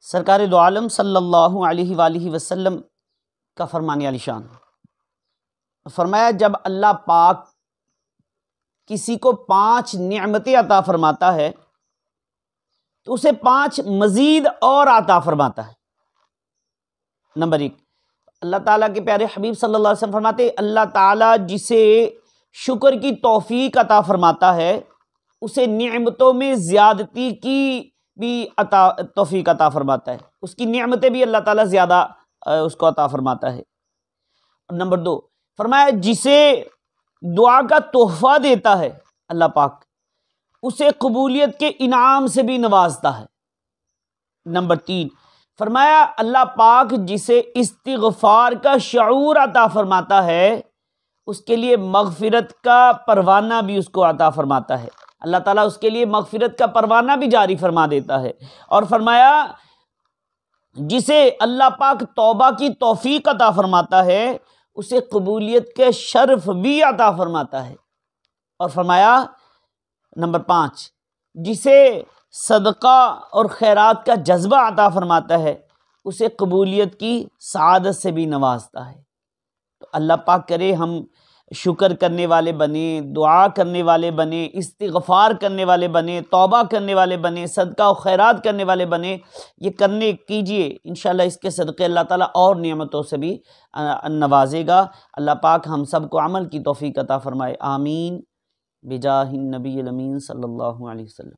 سرکار دو عالم صلی اللہ علیہ وآلہ وسلم کا فرمان عالی شان، فرمایا جب اللہ پاک کسی کو 5 نعمتیں عطا فرماتا ہے تو اسے 5 مزید اور عطا فرماتا ہے۔ نمبر 1، اللہ تعالیٰ کے پیارے حبیب صلی اللہ علیہ وسلم فرماتے ہیں اللہ تعالیٰ جسے شکر کی توفیق عطا فرماتا ہے اسے نعمتوں میں زیادتی کی بھی توفیق عطا فرماتا ہے، اس کی نعمتیں بھی اللہ تعالیٰ زیادہ اس کو عطا فرماتا ہے۔ نمبر 2، فرمایا جسے دعا کا تحفہ دیتا ہے اللہ پاک اسے قبولیت کے انعام سے بھی نوازتا ہے۔ نمبر 3، فرمایا اللہ پاک جسے استغفار کا شعور عطا فرماتا ہے اس کے لیے مغفرت کا پروانہ بھی اس کو عطا فرماتا ہے، اللہ تعالیٰ اس کے لیے مغفرت کا پروانہ بھی جاری فرما دیتا ہے۔ اور فرمایا جسے اللہ پاک توبہ کی توفیق عطا فرماتا ہے اسے قبولیت کے شرف بھی عطا فرماتا ہے۔ اور فرمایا نمبر 5، جسے صدقہ اور خیرات کا جذبہ عطا فرماتا ہے اسے قبولیت کی سعادت سے بھی نوازتا ہے۔ تو اللہ پاک کرے ہم شکر کرنے والے بنیں، دعا کرنے والے بنیں، استغفار کرنے والے بنیں، توبہ کرنے والے بنیں، صدقہ و خیرات کرنے والے بنیں، یہ کرنے کیجئے، انشاءاللہ اس کے صدقے اللہ تعالیٰ اور نعمتوں سے بھی نوازے گا۔ اللہ پاک ہم سب کو عمل کی توفیق عطا فرمائے، آمین بجاہ النبی الامین صلی اللہ علیہ وسلم۔